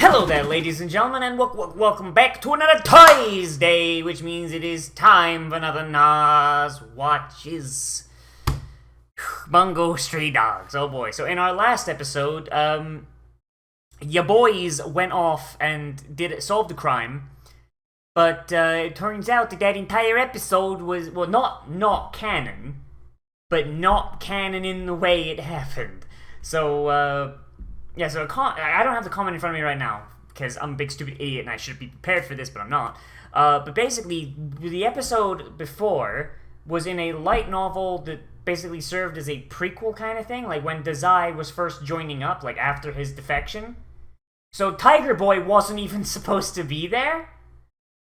Hello there, ladies and gentlemen, and welcome back to another Toys Day, which means it is time for another Nozz Watches. Bungo Stray Dogs. Oh boy. So in our last episode, your boys went off and solved the crime, but it turns out that entire episode was, well, not canon, but not canon in the way it happened. So, yeah, so I don't have the comment in front of me right now, because I'm a big stupid idiot and I should be prepared for this, but I'm not. But basically, the episode before was in a light novel that basically served as a prequel kind of thing, like when Nozz was first joining up, like after his defection. So Tiger Boy wasn't even supposed to be there,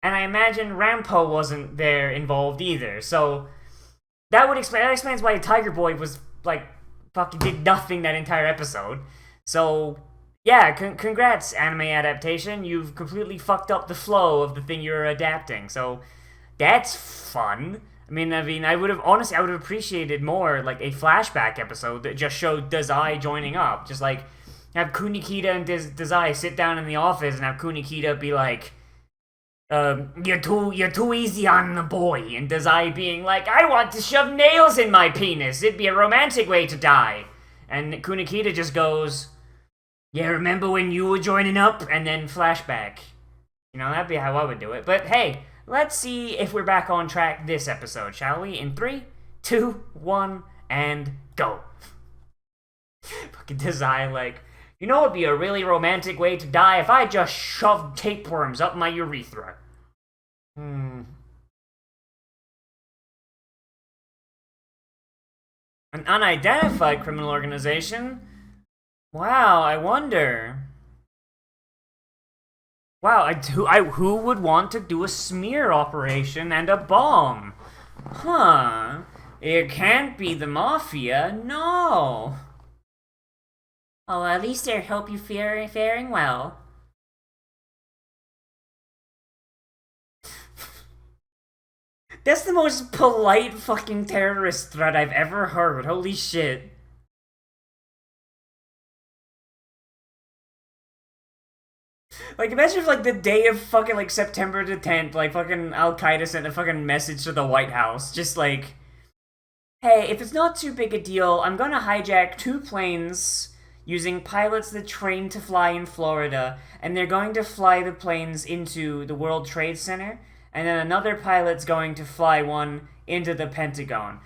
and I imagine Rampo wasn't there involved either, so that explains why Tiger Boy was, like, fucking did nothing that entire episode. So, yeah, congrats, anime adaptation. You've completely fucked up the flow of the thing you're adapting. So, that's fun. I mean, I would have appreciated more, like, a flashback episode that just showed Nozz joining up. Just, like, have Kunikita and Nozz sit down in the office and have Kunikita be like, you're too easy on the boy. And Nozz being like, I want to shove nails in my penis. It'd be a romantic way to die. And Kunikita just goes, yeah, remember when you were joining up? And then flashback. You know, that'd be how I would do it. But hey, let's see if we're back on track this episode, shall we? In 3, 2, 1, and go. Fucking Nozz, like, you know, it'd be a really romantic way to die if I just shoved tapeworms up my urethra. An unidentified criminal organization? Wow, I wonder. Wow, who would want to do a smear operation and a bomb? Huh. It can't be the Mafia, no. Oh, at least I hope you're faring well. That's the most polite fucking terrorist threat I've ever heard, holy shit. Like, imagine if, like, the day of fucking, like, September the 10th, like, fucking Al-Qaeda sent a fucking message to the White House. Just like, hey, if it's not too big a deal, I'm gonna hijack 2 planes using pilots that train to fly in Florida, and they're going to fly the planes into the World Trade Center, and then another pilot's going to fly one into the Pentagon.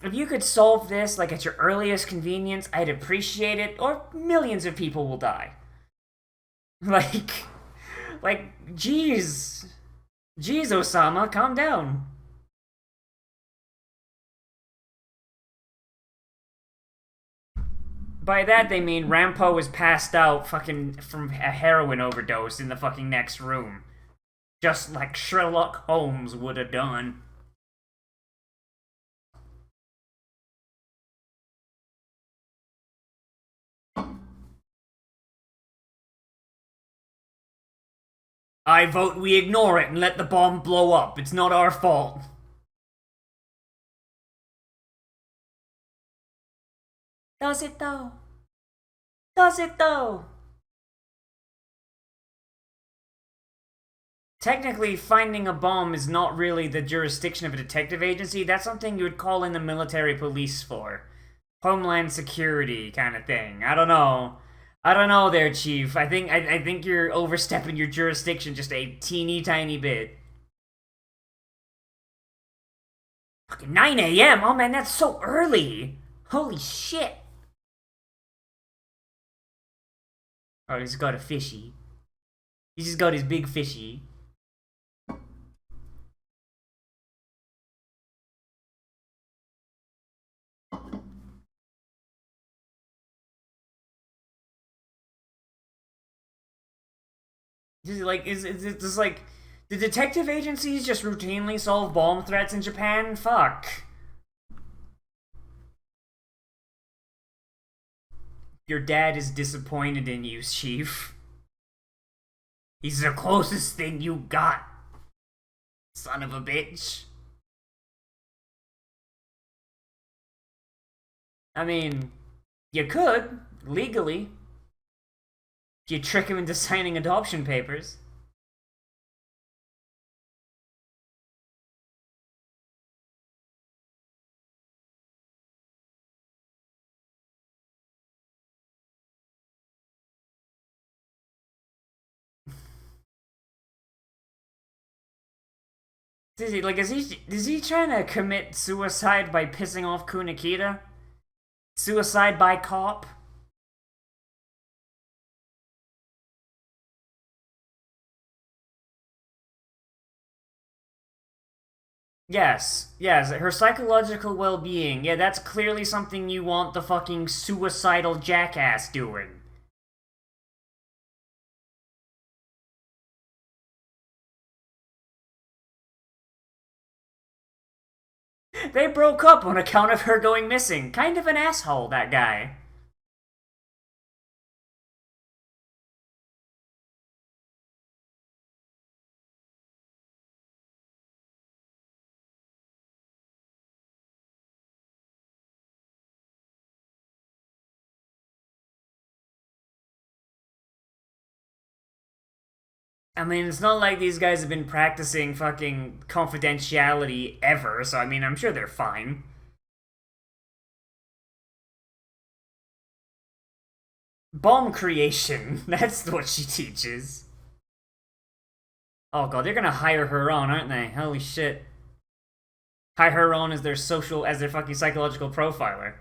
If you could solve this, like, at your earliest convenience, I'd appreciate it, or millions of people will die. Like, jeez, Osama, calm down. By that they mean Rampo was passed out fucking from a heroin overdose in the fucking next room. Just like Sherlock Holmes would have done. I vote we ignore it and let the bomb blow up. It's not our fault. Does it though? Does it though? Technically, finding a bomb is not really the jurisdiction of a detective agency. That's something you would call in the military police for. Homeland Security kind of thing. I don't know. I don't know there, Chief. I think you're overstepping your jurisdiction just a teeny tiny bit. Fucking 9 a.m.? Oh man, that's so early! Holy shit! Oh, he's got a fishy. He's just got his big fishy. Is it just like, the detective agencies just routinely solve bomb threats in Japan? Fuck. Your dad is disappointed in you, Chief. He's the closest thing you got, son of a bitch. I mean, you could, legally. You trick him into signing adoption papers. Is he trying to commit suicide by pissing off Kunikita? Suicide by cop? Yes, her psychological well-being. Yeah, that's clearly something you want the fucking suicidal jackass doing. They broke up on account of her going missing. Kind of an asshole, that guy. I mean, it's not like these guys have been practicing fucking confidentiality ever, so I mean, I'm sure they're fine. Bomb creation. That's what she teaches. Oh god, they're gonna hire her on, aren't they? Holy shit. Hire her on as their fucking psychological profiler.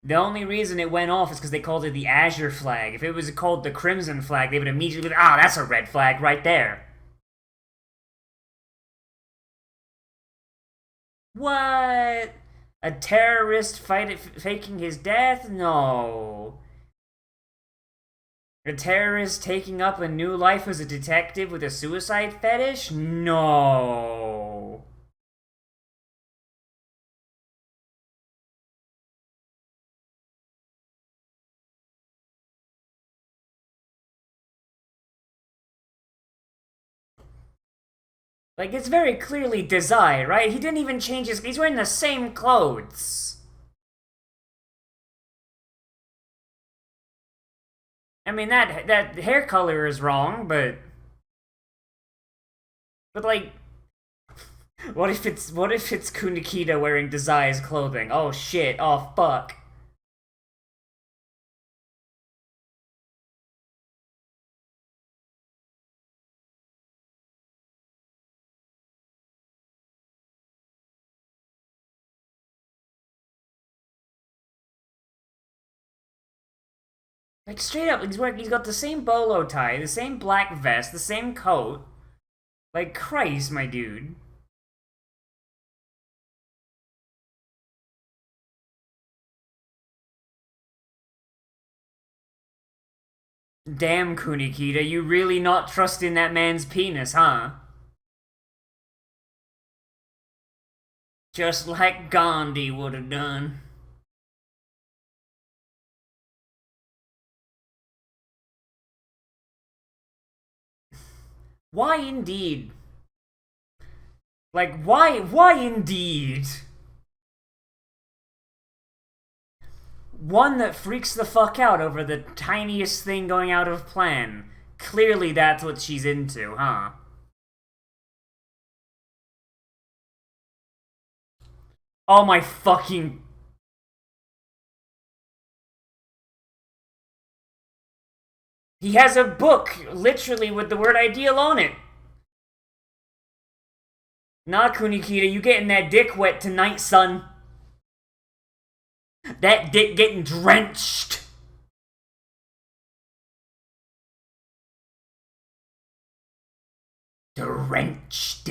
The only reason it went off is because they called it the Azure flag. If it was called the Crimson flag, they would immediately be, ah, that's a red flag right there. What? A terrorist faking his death? No. A terrorist taking up a new life as a detective with a suicide fetish? No. Like, it's very clearly Desai, right? He didn't even change his... He's wearing the same clothes. I mean, that hair color is wrong, but... But, like... What if it's Kunikita wearing Desai's clothing? Oh, shit. Oh, fuck. Like, straight up, he's got the same bolo tie, the same black vest, the same coat. Like, Christ, my dude. Damn, Kunikita, you really not trusting that man's penis, huh? Just like Gandhi would have done. Why indeed? Like, why indeed? One that freaks the fuck out over the tiniest thing going out of plan. Clearly that's what she's into, huh? Oh my fucking... He has a book, literally, with the word ideal on it. Nah, Kunikita, you getting that dick wet tonight, son. That dick getting drenched. Drenched.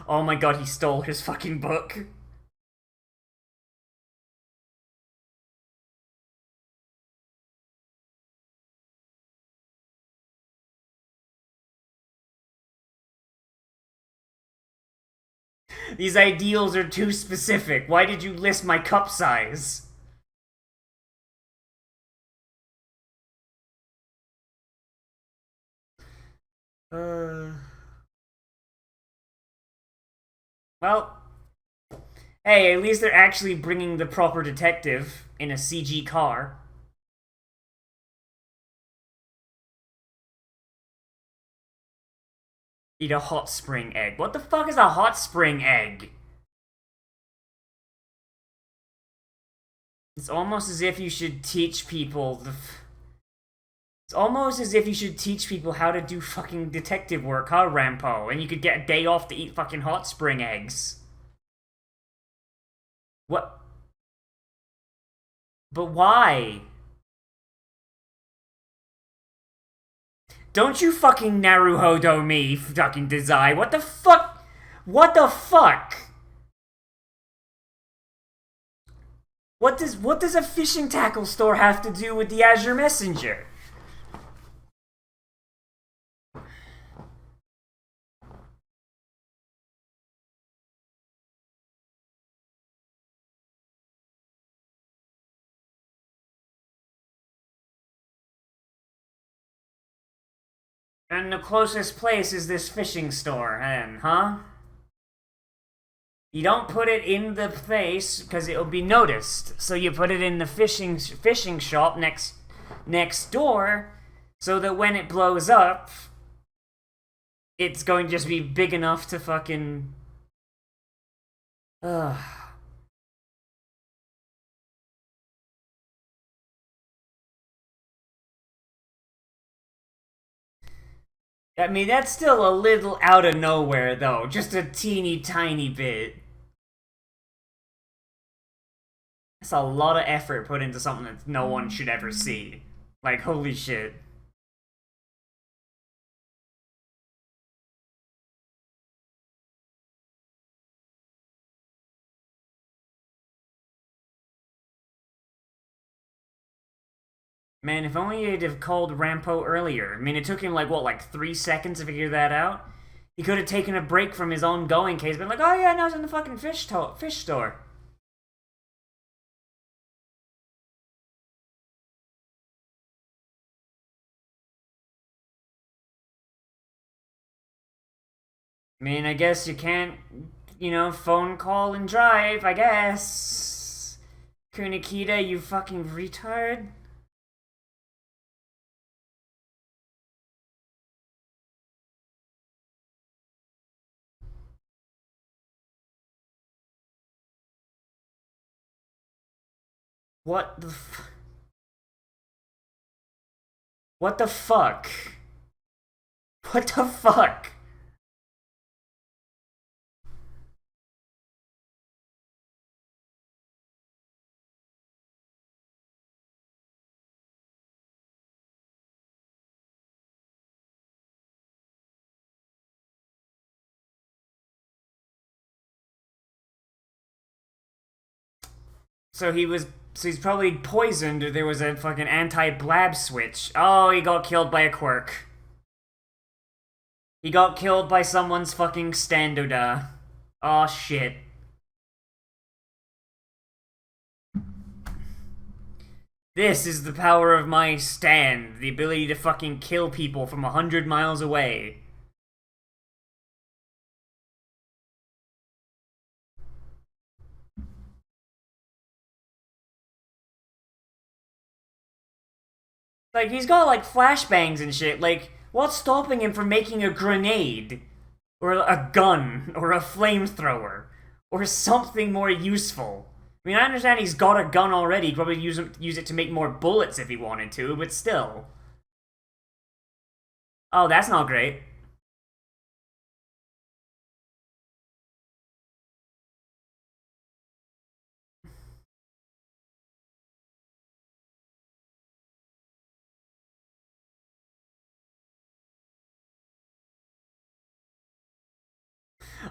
Oh my god, he stole his fucking book. These ideals are too specific. Why did you list my cup size? Uh... Well, Hey, at least they're actually bringing the proper detective in a CG car. Eat a hot spring egg. What the fuck is a hot spring egg? It's almost as if you should teach people It's almost as if you should teach people how to do fucking detective work, huh, Rampo? And you could get a day off to eat fucking hot spring eggs. What? But why? Don't you fucking Naruhodo me, fucking Dazai. What the fuck? What the fuck? What does a fishing tackle store have to do with the Azure Messenger? And the closest place is this fishing store, then, huh? You don't put it in the place because it'll be noticed. So you put it in the fishing shop next door, so that when it blows up, it's going to just be big enough to fucking. Ugh. I mean, that's still a little out of nowhere, though. Just a teeny tiny bit. That's a lot of effort put into something that no one should ever see. Like, holy shit. Man, if only he'd have called Rampo earlier. I mean, it took him, like 3 seconds to figure that out? He could have taken a break from his ongoing case, been like, oh yeah, no, I was in the fucking fish store. I mean, I guess you can't, phone call and drive, I guess. Kunikita, you fucking retard. What the What the fuck? What the fuck? So he's probably poisoned, or there was a fucking anti-blab switch. Oh, he got killed by a quirk. He got killed by someone's fucking standoda. Oh shit. This is the power of my stand. The ability to fucking kill people from 100 miles away. Like, he's got, like, flashbangs and shit. Like, what's stopping him from making a grenade? Or a gun? Or a flamethrower? Or something more useful? I mean, I understand he's got a gun already. He'd probably use it to make more bullets if he wanted to, but still. Oh, that's not great.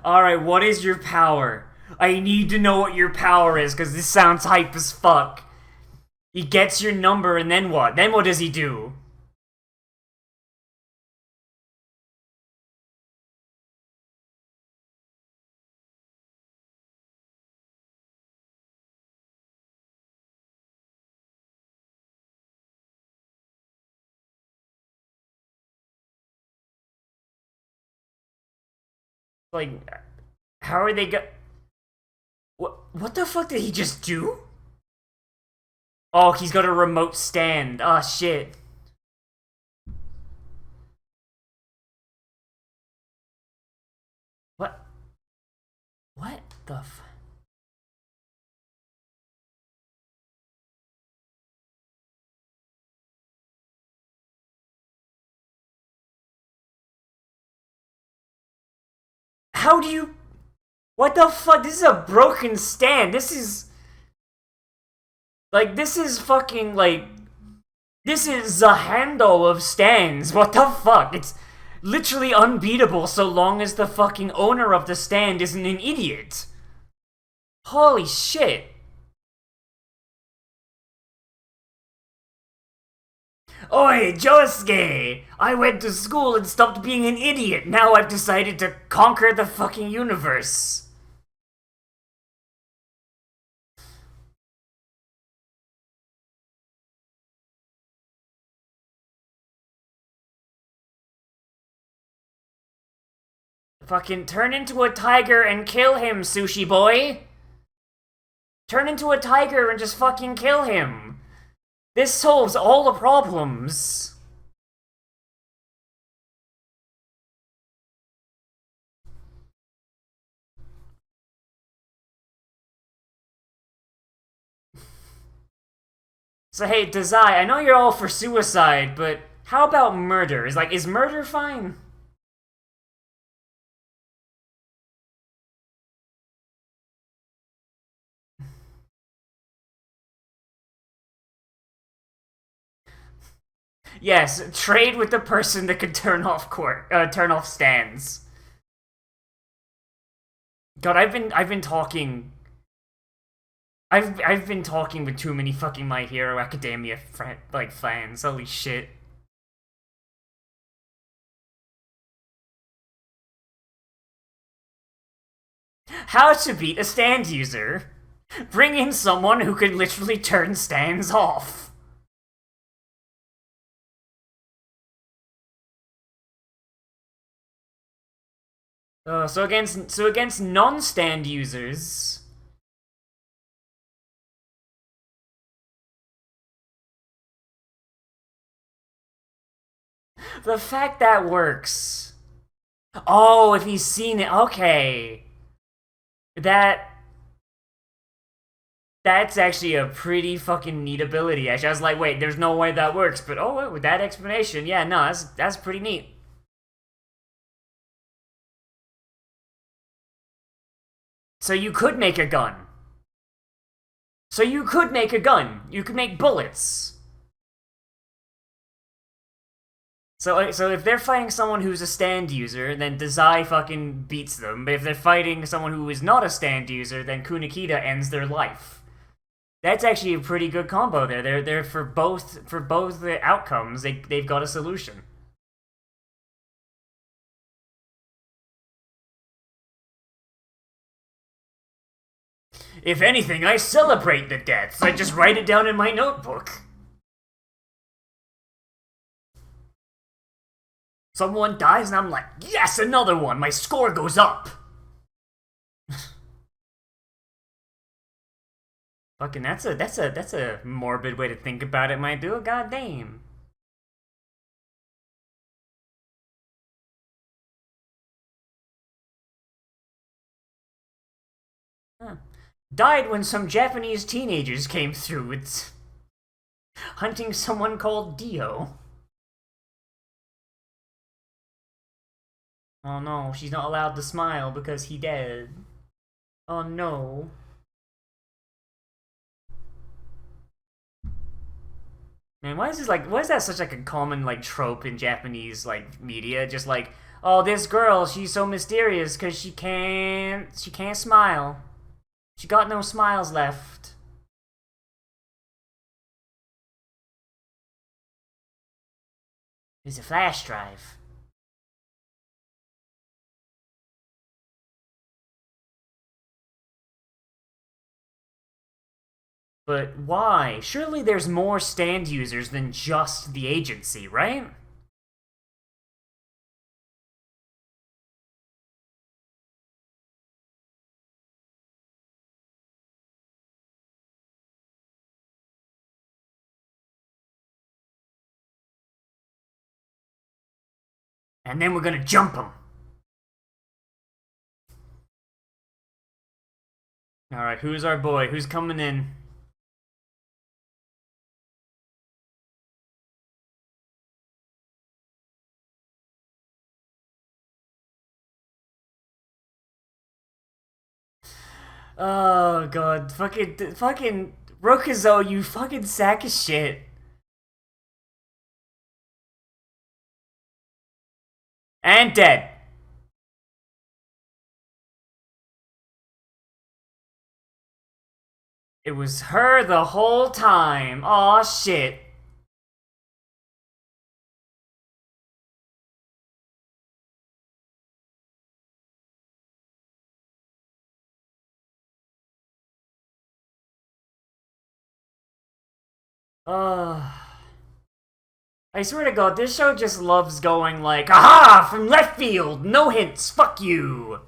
Alright, what is your power? I need to know what your power is, because this sounds hype as fuck. He gets your number, and then what? Then what does he do? Like, how are they go- What? What the fuck did he just do? Oh, he's got a remote stand. Oh, shit. What? What the f... How do you... What the fuck? This is a broken stand. This is... Like, this is fucking, like... This is the handle of stands. What the fuck? It's literally unbeatable so long as the fucking owner of the stand isn't an idiot. Holy shit. Oi, Josuke! I went to school and stopped being an idiot. Now I've decided to conquer the fucking universe. Fucking turn into a tiger and kill him, sushi boy! Turn into a tiger and just fucking kill him! This solves all the problems! So hey, Dazai, I know you're all for suicide, but how about murder? Is murder fine? Yes, trade with the person that could turn off turn off stands. God, I've been talking. I've been talking with too many fucking My Hero Academia fans. Holy shit. How to beat a stand user? Bring in someone who can literally turn stands off. So against non-stand users. The fact that works. Oh, if he's seen it, okay. That's actually a pretty fucking neat ability. Actually, I was like, wait, there's no way that works, but oh, with that explanation, yeah, no, that's pretty neat. So you could make a gun. So you could make a gun. You could make bullets. So if they're fighting someone who's a stand user, then Dazai fucking beats them. But if they're fighting someone who is not a stand user, then Kunikita ends their life. That's actually a pretty good combo there. They're for both the outcomes. They've got a solution. If anything, I celebrate the deaths. I just write it down in my notebook. Someone dies and I'm like, yes, another one. My score goes up. Fucking that's a morbid way to think about it, my dude. God damn. Huh. Died when some Japanese teenagers came through with hunting someone called Dio. Oh no, she's not allowed to smile because he dead. Oh no. Man, why is that such like a common like trope in Japanese like media? Just like, oh, this girl, she's so mysterious because she can't smile. She got no smiles left. It's a flash drive. But why? Surely there's more stand users than just the agency, right? And then we're gonna jump him. Alright, who's our boy? Who's coming in? Oh god, fucking Rokuzo, you fucking sack of shit. And dead. It was her the whole time. Aw, shit. I swear to god, this show just loves going like, aha, from left field, no hints, fuck you.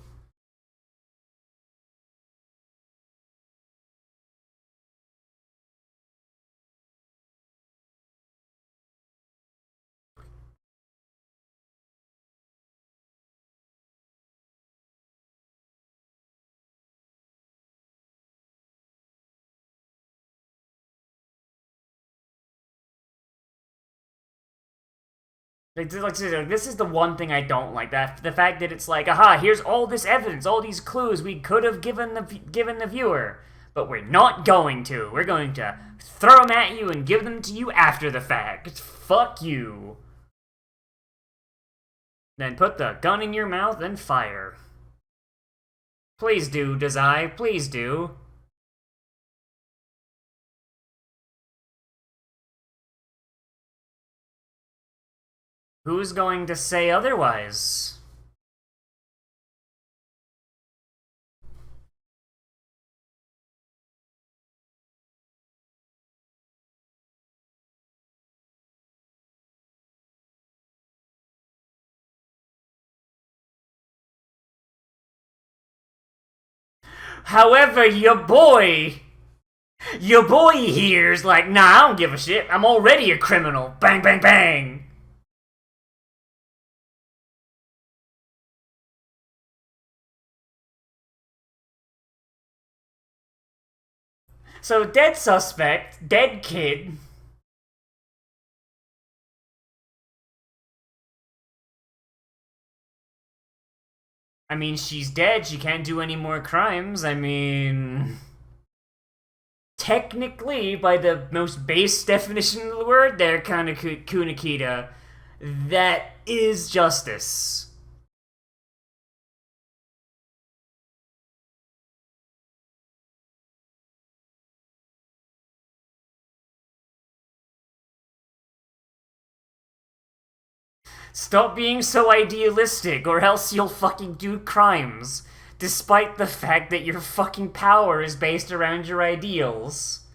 Like, this is the one thing I don't like. That the fact that it's like, aha, here's all this evidence, all these clues we could have given the viewer, but we're not going to. We're going to throw them at you and give them to you after the fact. Fuck you. Then put the gun in your mouth and fire. Please do, Dazai. Please do. Who's going to say otherwise? However, your boy here's like, nah, I don't give a shit. I'm already a criminal. Bang, bang, bang. So, dead suspect, dead kid. I mean, she's dead. She can't do any more crimes. I mean, technically, by the most base definition of the word, they're kind of Kunikita. That is justice. Stop being so idealistic, or else you'll fucking do crimes. Despite the fact that your fucking power is based around your ideals.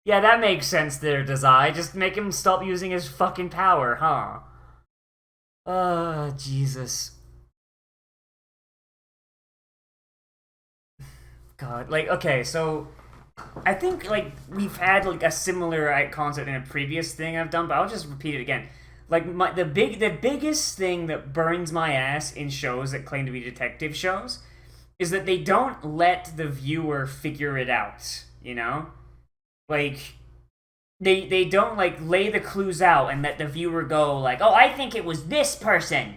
Yeah, that makes sense there, Dazai. Just make him stop using his fucking power, huh? Jesus. God, like, okay, so I think, like, we've had, like, a similar concept in a previous thing I've done, but I'll just repeat it again. Like, the biggest thing that burns my ass in shows that claim to be detective shows is that they don't let the viewer figure it out, you know? Like, they don't, like, lay the clues out and let the viewer go, like, oh, I think it was this person,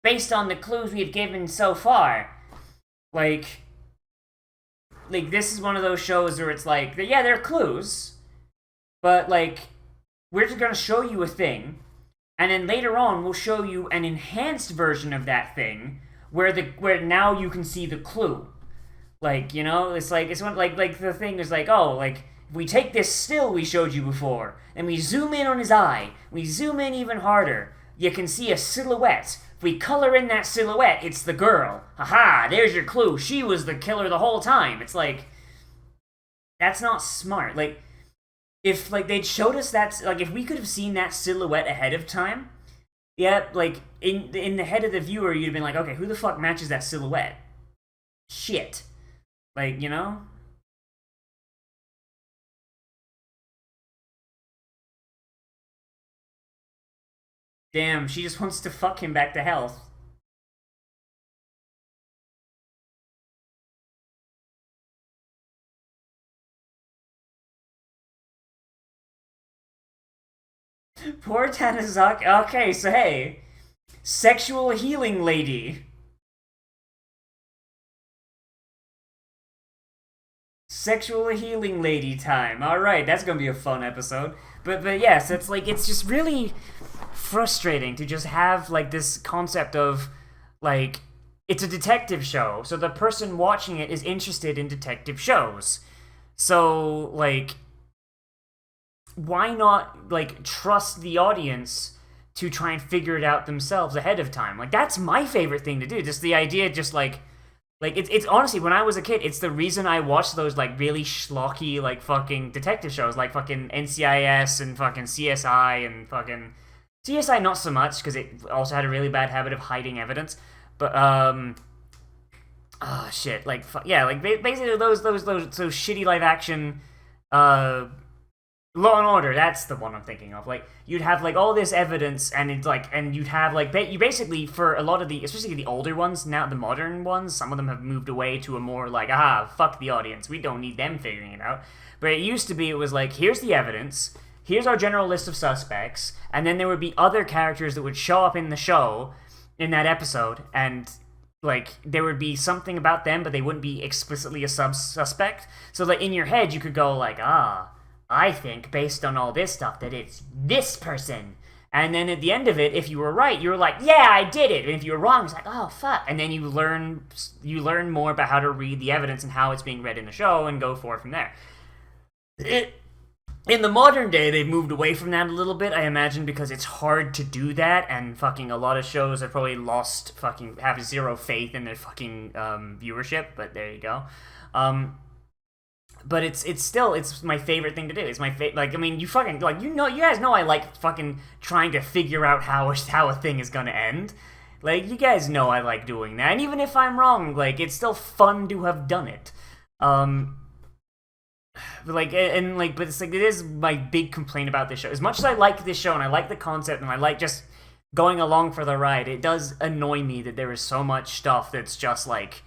based on the clues we've given so far. Like, this is one of those shows where it's like, yeah, there are clues, but, like, we're just gonna show you a thing, and then later on we'll show you an enhanced version of that thing where now you can see the clue. Like, you know, it's like, it's one, like the thing is like, oh, like, if we take this still we showed you before, and we zoom in on his eye, we zoom in even harder, you can see a silhouette. If we color in that silhouette, it's the girl. Haha, there's your clue. She was the killer the whole time. It's like, that's not smart. Like, if, like, they'd showed us that, like, if we could have seen that silhouette ahead of time, yeah, like, in the head of the viewer, you'd have been like, okay, who the fuck matches that silhouette? Shit. Like, you know? Damn, she just wants to fuck him back to health. Poor Tanizaki. Okay, so hey, sexual healing lady. Sexual healing lady time. All right, that's gonna be a fun episode. But yes, it's like it's just really frustrating to just have like this concept of like it's a detective show, so the person watching it is interested in detective shows. So like why not like trust the audience to try and figure it out themselves ahead of time? Like that's my favorite thing to do. Just the idea just like it's honestly when I was a kid, it's the reason I watched those like really schlocky like fucking detective shows like fucking NCIS and fucking CSI and fucking CSI not so much because it also had a really bad habit of hiding evidence, but oh shit like yeah like basically those shitty live action uh Law and Order, that's the one I'm thinking of. Like, you'd have like all this evidence, and it's like, and you'd have like, you basically for a lot of the, especially the older ones, now the modern ones, some of them have moved away to a more like, fuck the audience, we don't need them figuring it out. But it used to be, it was like, here's the evidence, here's our general list of suspects, and then there would be other characters that would show up in the show in that episode, and like there would be something about them, but they wouldn't be explicitly a suspect. So like in your head, you could go like, I think, based on all this stuff, that it's this person. And then at the end of it, if you were right, you were like, yeah, I did it. And if you were wrong, it's like, oh, fuck. And then you learn more about how to read the evidence and how it's being read in the show and go forward from there. In the modern day, they've moved away from that a little bit, I imagine, because it's hard to do that, and fucking a lot of shows have probably have zero faith in their fucking viewership, but there you go. But it's still my favorite thing to do. It's my like I mean you fucking like you guys know I like fucking trying to figure out how a thing is gonna end. Like you guys know I like doing that, and even if I'm wrong, like it's still fun to have done it. Like and like but it's like it is my big complaint about this show. As much as I like this show and I like the concept and I like just going along for the ride, it does annoy me that there is so much stuff that's just like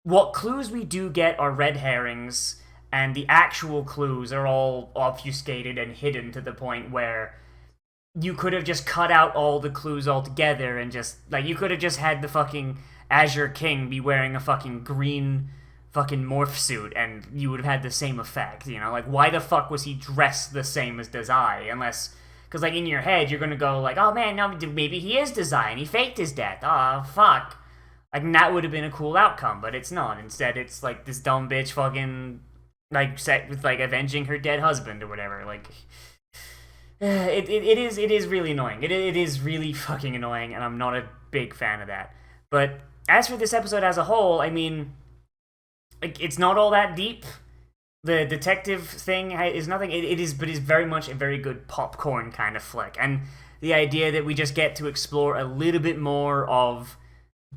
what clues we do get are red herrings, and the actual clues are all obfuscated and hidden to the point where you could have just cut out all the clues altogether and just like you could have just had the fucking Azure King be wearing a fucking green fucking morph suit and you would have had the same effect, you know? Like why the fuck was he dressed the same as Dazai? Unless because like in your head you're gonna go like, oh man, no, maybe he is Dazai and he faked his death. Oh fuck. Like that would have been a cool outcome, but it's not. Instead it's like this dumb bitch fucking like set with like avenging her dead husband or whatever. Like it is really annoying. It is really fucking annoying, and I'm not a big fan of that. But as for this episode as a whole, I mean, like it's not all that deep. The detective thing is nothing. It is very much a very good popcorn kind of flick, and the idea that we just get to explore a little bit more of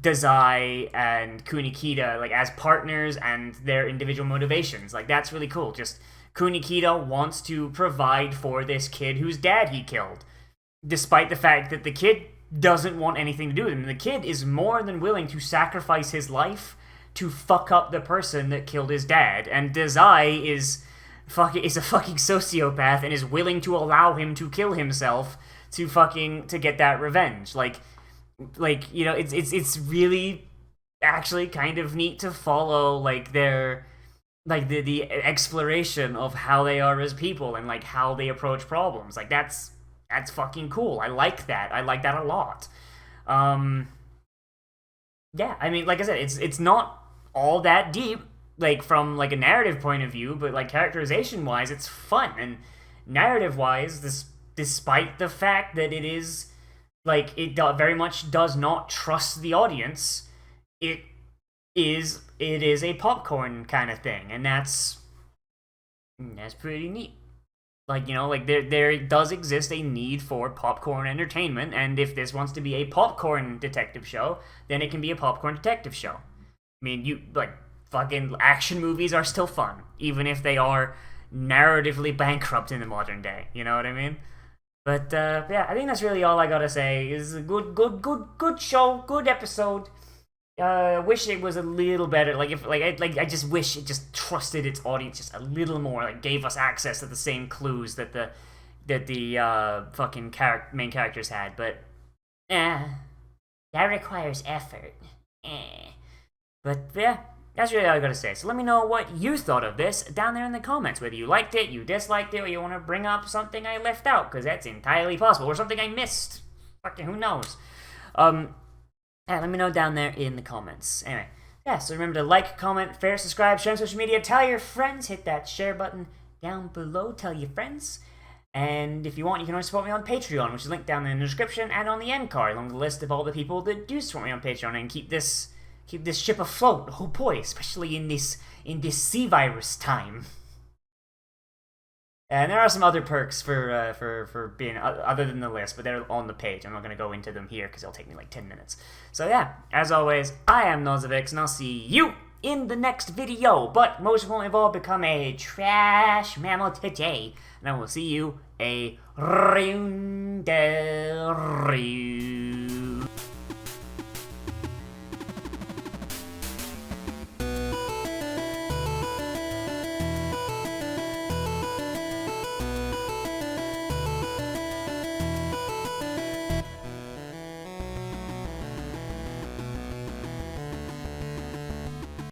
Dazai and Kunikita like as partners and their individual motivations. Like that's really cool. Just Kunikita wants to provide for this kid whose dad he killed, despite the fact that the kid doesn't want anything to do with him. The kid is more than willing to sacrifice his life to fuck up the person that killed his dad, and Dazai is a fucking sociopath and is willing to allow him to kill himself to get that revenge. Like you know it's really actually kind of neat to follow like their like the exploration of how they are as people and like how they approach problems. Like that's fucking cool. I like that a lot. Yeah, I mean like I said, it's not all that deep like from like a narrative point of view, but like characterization wise it's fun, and narrative wise despite the fact that it is like it very much does not trust the audience. It is a popcorn kind of thing, and that's pretty neat. Like you know, like there does exist a need for popcorn entertainment, and if this wants to be a popcorn detective show, then it can be a popcorn detective show. I mean, you like fucking action movies are still fun, even if they are narratively bankrupt in the modern day. You know what I mean? But yeah, I think that's really all I gotta say. Is a good show, good episode. Wish it was a little better. Like if I just wish it just trusted its audience just a little more. Like gave us access to the same clues that the fucking main characters had. But that requires effort. But yeah, that's really all I gotta say. So let me know what you thought of this down there in the comments. Whether you liked it, you disliked it, or you want to bring up something I left out, because that's entirely possible, or something I missed. Fucking who knows? Yeah, let me know down there in the comments. Anyway, yeah, so remember to like, comment, share, subscribe, share on social media, tell your friends, hit that share button down below, tell your friends. And if you want, you can always support me on Patreon, which is linked down in the description and on the end card, along the list of all the people that do support me on Patreon and keep this ship afloat. Oh boy, especially in this sea virus time. And there are some other perks for being other than the list, but they're on the page. I'm not going to go into them here because it'll take me like 10 minutes. So yeah, as always, I am Nozz, and I'll see you in the next video. But most importantly of all, become a trash mammal today. And I will see you a round.